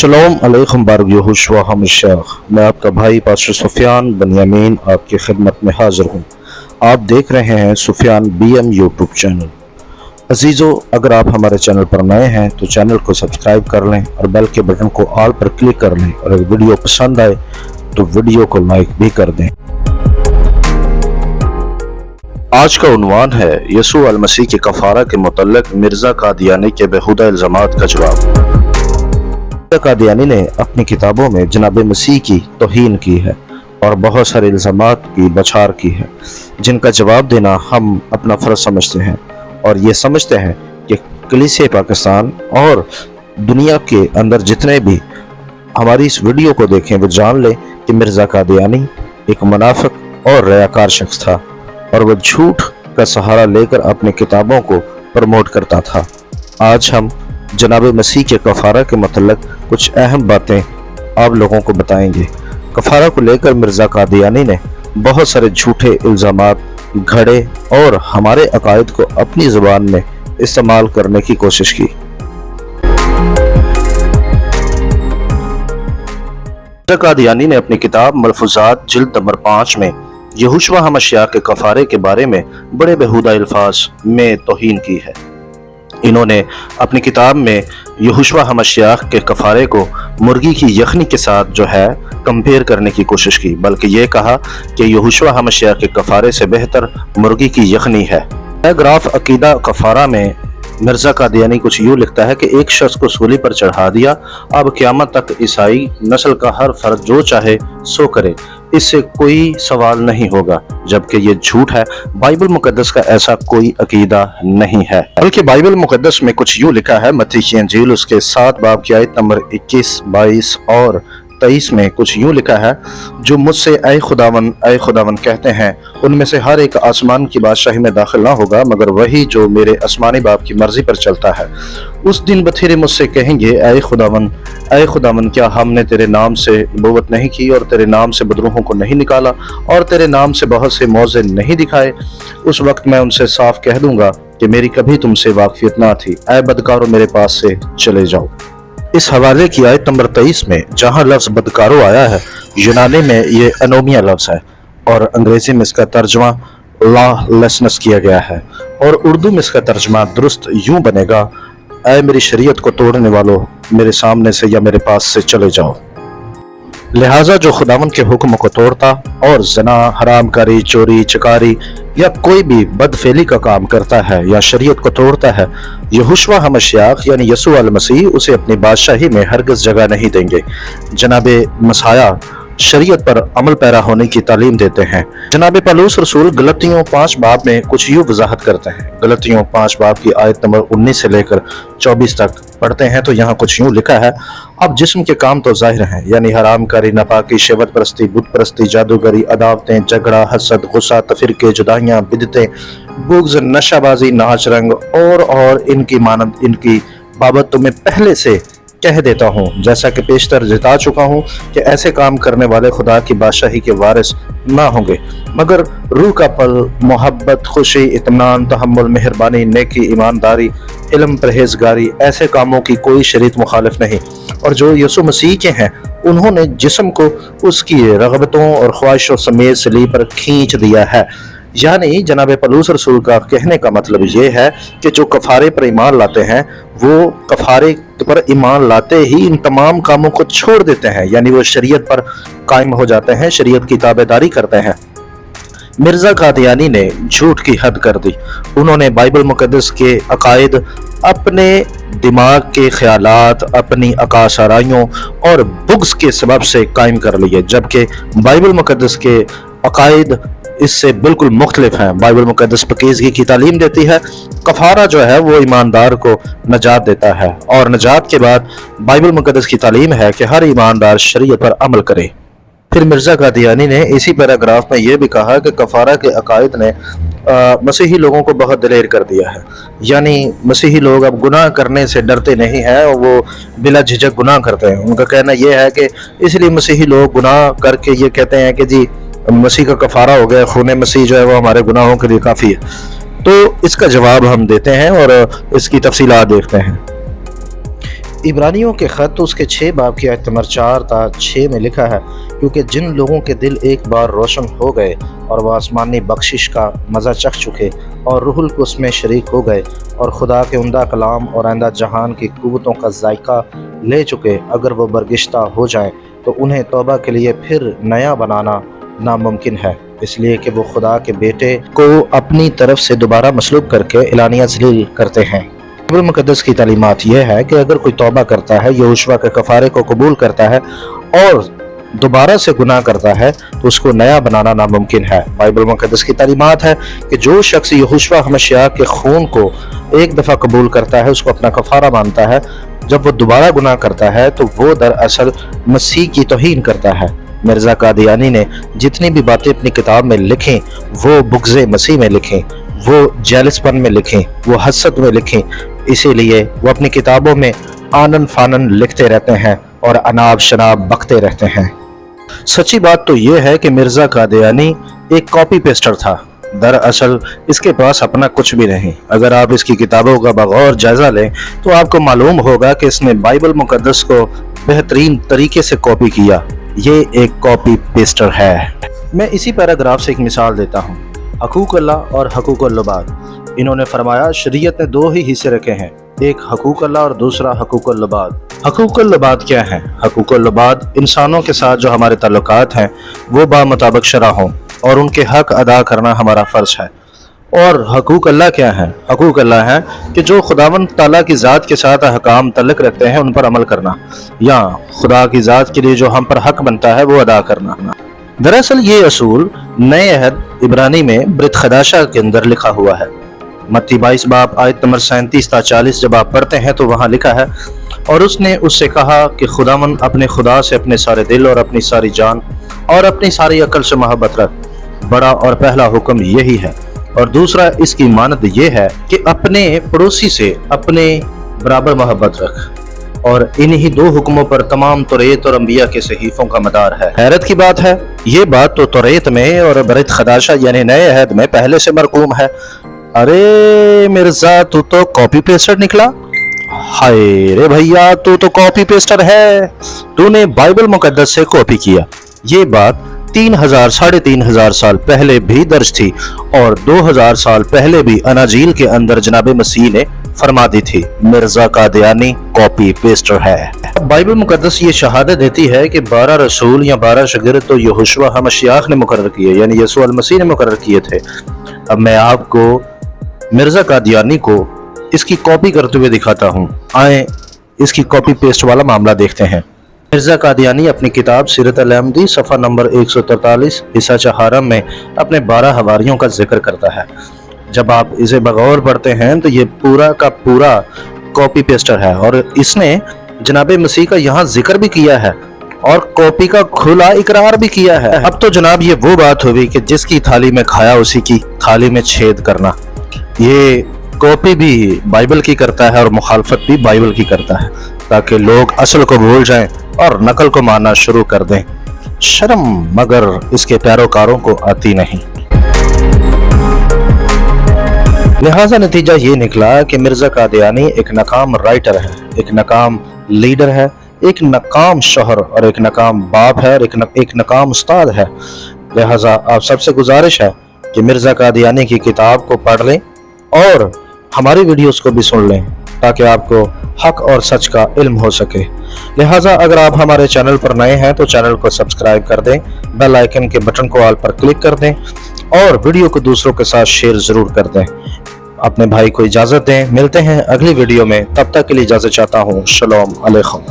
अस्सलाम अलैकुम बारक यहोशुआ हमशाह। मैं आपका भाई पास्टर सुफियान बनियामीन आपकी खिदमत में हाजिर हूँ। आप देख रहे हैं सुफियान BM यूट्यूब चैनल। अजीज़ों, अगर आप हमारे चैनल पर नए हैं तो चैनल को सब्सक्राइब कर लें और बेल के बटन को ऑल पर क्लिक कर लें, और अगर वीडियो पसंद आए तो वीडियो को लाइक भी कर दें। आज का उन्वान है यसू अल मसीह के कफारा के मुतल्लिक मिर्ज़ा कादियानी के बेहुदा इल्ज़ामात का जवाब। कादियानी ने अपनी किताबों में जनाब मसीह की तौहीन की है और बहुत सारे इल्ज़ामात की बछार की है, जिनका जवाब देना हम अपना फ़र्ज समझते हैं और ये समझते हैं कि कलीसिया पाकिस्तान और दुनिया के अंदर जितने भी हमारी इस वीडियो को देखें वो जान लें कि मिर्ज़ा कादियानी एक मुनाफिक और रियाकार शख्स था और वह झूठ का सहारा लेकर अपनी किताबों को प्रमोट करता था। आज हम जनाब मसीह के कफारा के मतलब कुछ अहम बातें आप लोगों को बताएंगे। कफारा को लेकर मिर्ज़ा कादियानी ने बहुत सारे झूठे इल्ज़ामात घड़े और हमारे अकायद को अपनी ज़ुबान में इस्तेमाल करने की कोशिश की। मिर्ज़ा कादियानी ने अपनी किताब मलफूज़ात जिल्द नंबर 5 में यहोशुआ हमशाह के कफारे के बारे में बड़े बेहुदा अल्फाज में तौहीन की है। इन्होंने अपनी किताब में यहोशुआ हमशाह के कफारे को मुर्गी की यखनी के साथ जो है कंपेयर करने की कोशिश की, बल्कि ये कहा कि यहोशुआ हमशाह के कफारे से बेहतर मुर्गी की यखनी है। पैराग्राफ अकीदा कफारा में मिर्ज़ा कादियानी कुछ यूँ लिखता है कि एक शख्स को सूली पर चढ़ा दिया, अब क़यामत तक ईसाई नस्ल का हर फर्द जो चाहे सो करे, इससे कोई सवाल नहीं होगा, जबकि ये झूठ है। बाइबल मुकद्दस का ऐसा कोई अकीदा नहीं है, बल्कि बाइबल मुकद्दस में कुछ यूँ लिखा है। मत्ती की इंजील उसके 7 बाब की आयत नंबर 21, 22 और 23 में कुछ यूँ लिखा है, जो मुझसे ऐ खुदावन कहते हैं, उनमें से हर एक आसमान की बादशाही में दाखिल ना होगा, मगर वही जो मेरे आसमानी बाप की मर्जी पर चलता है। उस दिन बथेरे मुझसे कहेंगे, ऐ खुदावन, क्या हमने तेरे नाम से नबूवत नहीं की और तेरे नाम से बदरूहों को नहीं निकाला और तेरे नाम से बहुत से मौजे नहीं दिखाए? उस वक्त मैं उनसे साफ कह दूंगा कि मेरी कभी तुमसे वाकफियत ना थी। ऐ बदकारो, मेरे पास से चले जाओ। इस हवाले की आयत नंबर 23 में जहाँ लफ्ज़ बदकारो आया है, यूनानी में ये अनोमिया लफ्ज़ है और अंग्रेजी में इसका तर्जमा लॉलेसनेस किया गया है, और उर्दू में इसका तर्जमा दुरुस्त यूं बनेगा, ऐ मेरी शरीयत को तोड़ने वालों, मेरे सामने से या मेरे पास से चले जाओ। लिहाजा जो खुदावन के हुक्म को तोड़ता और ज़ना, हरामकारी, चोरी, चकारी या कोई भी बदफेली का काम करता है या शरीयत को तोड़ता है, यहोशुआ हमशाह यानी यसू अल मसीह उसे अपनी बादशाही में हरगिज़ जगह नहीं देंगे। जनाबे मसाया शरीयत पर अमल पैरा होने की तालीम देते हैं। जनाब पौलुस रसूल गलतियों 5 बाब में कुछ यूँ वजाहत करते हैं। गलतियों 5 बाब की आयत नंबर 19 से लेकर 24 तक पढ़ते हैं तो यहाँ कुछ यूँ लिखा है, अब जिस्म के काम तो जाहिर हैं, यानी हरामकारी, नापाकी, शहवत परस्ती, बुत परस्ती, जादूगरी, अदावतें, झगड़ा, हसद, गुस्सा, तफरीके, जुदाइयाँ, बिदतें, बुग़्ज़, नशाबाजी, नाच रंग और इनकी मानंद, इनकी बाबत तुम्हें पहले से कह देता हूँ, जैसा कि पेशतर जता चुका हूँ कि ऐसे काम करने वाले खुदा की बादशाही के वारिस ना होंगे, मगर रूह का पल, मोहब्बत, खुशी, इत्मीनान, तहम्मुल, मेहरबानी, नेकी, ईमानदारी, इल्म, परहेजगारी, ऐसे कामों की कोई शरीयत मुखालिफ नहीं। और जो यसू मसीह के हैं, उन्होंने जिस्म को उसकी रग़बतों और ख्वाहिशों समेत सलीब पर खींच दिया है। यानी जनाब पौलुस रसूल का कहने का मतलब ये है कि जो कफारे पर ईमान लाते हैं, वो कफारे पर ईमान लाते ही इन तमाम कामों को छोड़ देते हैं, यानी वो शरीयत पर कायम हो जाते हैं, शरीयत की ताबेदारी करते हैं। मिर्ज़ा कादियानी ने झूठ की हद कर दी। उन्होंने बाइबल मुकद्दस के अकायद अपने दिमाग के ख्यालात, अपनी अकासाराइयों और बुग़्ज़ के सबब से कायम कर लिए, जबकि बाइबल मुकद्दस के अकायद इससे बिल्कुल मुख्तलिफ हैं। बाइबल मुकद्दस पाकीज़गी की तालीम देती है। कफारा जो है वो ईमानदार को नजात देता है, और नजात के बाद बाइबल मुकद्दस की तालीम है कि हर ईमानदार शरीयत पर अमल करे। फिर मिर्ज़ा कादियानी ने इसी पैराग्राफ में यह भी कहा कि कफारा के अकायद ने मसीही लोगों को बहुत दिलेर कर दिया है, यानी मसीही लोग अब गुनाह करने से डरते नहीं हैं और वो बिला झिझक गुनाह करते हैं। उनका कहना यह है कि इसलिए मसीही लोग गुनाह करके ये कहते हैं कि जी मसीह का कफारा हो गया, खून मसीह जो है वो हमारे गुनाहों के लिए काफ़ी है। तो इसका जवाब हम देते हैं और इसकी तफसीलात देखते हैं। इब्रानियों के ख़त उसके 6 बाब की आयत नंबर 4 ta 6 में लिखा है, क्योंकि जिन लोगों के दिल एक बार रोशन हो गए और वह आसमानी बख्शिश का मज़ा चख चुके और रूहुल कुद्स में शरीक हो गए और खुदा के उम्दा कलाम और आइंदा जहान की कुव्वतों का जायका ले चुके, अगर वो बरगिश्ता हो जाएं तो उन्हें तौबा के लिए फिर नया बनाना नामुमकिन है, इसलिए कि वो खुदा के बेटे को अपनी तरफ से दोबारा मसलूब करके एलानिया ज़लील करते हैं। बाइबल मुक़द्दस की तालीमात यह है कि अगर कोई तौबा करता है, यहोशुआ के कफ़ारे को कबूल करता है और दोबारा से गुनाह करता है तो उसको नया बनाना नामुमकिन है। बाइबल मुक़द्दस की तालीमात है कि जो शख्स यहोशुआ हमशिया के खून को एक दफ़ा कबूल करता है, उसको अपना कफ़ारा मानता है, जब वो दोबारा गुनाह करता है तो वो दरअसल मसीह की तौहीन करता है। मिर्ज़ा कादियानी ने जितनी भी बातें अपनी किताब में लिखें वो बुग़्ज़े मसीह में लिखें, वो जेलसपन में लिखें, वो हसद में लिखें, इसीलिए वो अपनी किताबों में आनन फानन लिखते रहते हैं और अनाब शनाब बकते रहते हैं। सच्ची बात तो ये है कि मिर्ज़ा कादियानी एक कॉपी पेस्टर था। दरअसल इसके पास अपना कुछ भी नहीं। अगर आप इसकी किताबों का बगौर जायजा लें तो आपको मालूम होगा कि इसने बाइबल मुक़द्दस को बेहतरीन तरीके से कॉपी किया। ये एक कॉपी पेस्टर है। मैं इसी पैराग्राफ से एक मिसाल देता हूँ, हकूक़ अल्लाह और हकूक़ुल इबाद। इन्होंने फरमाया शरीयत ने 2 ही हिस्से रखे हैं, एक हकूक़ अल्लाह और दूसरा हकूक़ुल इबाद। हकूक़ुल इबाद क्या है? हकूक़ुल इबाद इंसानों के साथ जो हमारे ताल्लुकात हैं वो बामुताबिक शरअ हों और उनके हक अदा करना हमारा फ़र्ज है। और हकूक़ अल्लाह क्या है? हकूक़ अल्लाह है कि जो खुदावंद ताला की ज़ात के साथ अहकाम तल्लुक़ रखते हैं उन पर अमल करना, या खुदा की ज़ात के लिए जो हम पर हक बनता है वो अदा करना। दरअसल ये असूल नए अहद इब्रानी में ब्रित खदाशा के अंदर लिखा हुआ है। मत्ती 22 बाब आयत नंबर 37 ta 40 जब आप पढ़ते हैं तो वहाँ लिखा है, और उसने उससे कहा कि खुदावन अपने खुदा से अपने सारे दिल और अपनी सारी जान और अपनी सारी अकल से मोहब्बत रख। बड़ा और पहला हुक्म यही है, और दूसरा इसकी मानद ये है कि अपने पड़ोसी से अपने बराबर मोहब्बत रख। और इन्हीं 2 हुक्मों पर तमाम तौरेत और अंबिया के सहीफों का मदार है। हैरत की बात है, ये बात तो तौरेत में और ब्रित खदाशा यानी नए अहद में पहले से मरकूम है। अरे मिर्जा तू तो कॉपी पेस्टर निकला। हाय रे भैया, तू तो कॉपी पेस्टर है, तूने बाइबल मुक़द्दस से कॉपी किया। ये बात 3000 साढ़े 3000 साल पहले भी दर्ज थी और 2000 साल पहले भी अनाजील के अंदर जनाब मसीह ने फरमा दी थी, मिर्जा कादियानी कॉपी पेस्टर है। बाइबल मुक़द्दस ये शहादत देती है कि 12 रसूल या 12 शागिर्द तो यहोशुआ हमशियाह ने मुकर्रर किए, यानी यीशु अल मसीह ने मुकर्रर किए थे। अब मैं आपको मिर्जा कादियानी को इसकी कॉपी करते हुए दिखाता हूँ। आए इसकी कॉपी पेस्ट वाला मामला देखते हैं। मिर्जा कादियानी अपनी किताब सीरत अल अहमदी सफ़ा नंबर 143 हिस्सा चहारम में अपने 12 हवारियों का जिक्र करता है। जब आप इसे बगौर पढ़ते हैं तो ये पूरा का पूरा कॉपी पेस्टर है, और इसने जनाब मसीह का यहाँ जिक्र भी किया है और कॉपी का खुला इकरार भी किया है। अब तो जनाब ये वो बात हुई कि जिसकी थाली में खाया उसी की थाली में छेद करना। ये कॉपी भी बाइबल की करता है और मुखालफत भी बाइबल की करता है, ताकि लोग असल को भूल जाएं और नकल को मानना शुरू कर दें। शर्म मगर इसके पैरोकारों को आती नहीं। लिहाजा नतीजा ये निकला कि मिर्जा कादियानी एक नाकाम राइटर है, एक नाकाम लीडर है, एक नाकाम शोहर और एक नाकाम बाप है और एक नाकाम उस्ताद है। लिहाजा आप सबसे गुजारिश है कि मिर्जा कादियानी की किताब को पढ़ लें और हमारी वीडियोस को भी सुन लें, ताकि आपको हक और सच का इल्म हो सके। लिहाजा अगर आप हमारे चैनल पर नए हैं तो चैनल को सब्सक्राइब कर दें, बेल आइकन के बटन को ऑल पर क्लिक कर दें और वीडियो को दूसरों के साथ शेयर जरूर कर दें। अपने भाई को इजाज़त दें। मिलते हैं अगली वीडियो में, तब तक के लिए इजाज़त चाहता हूँ। शलोम अलैकुम।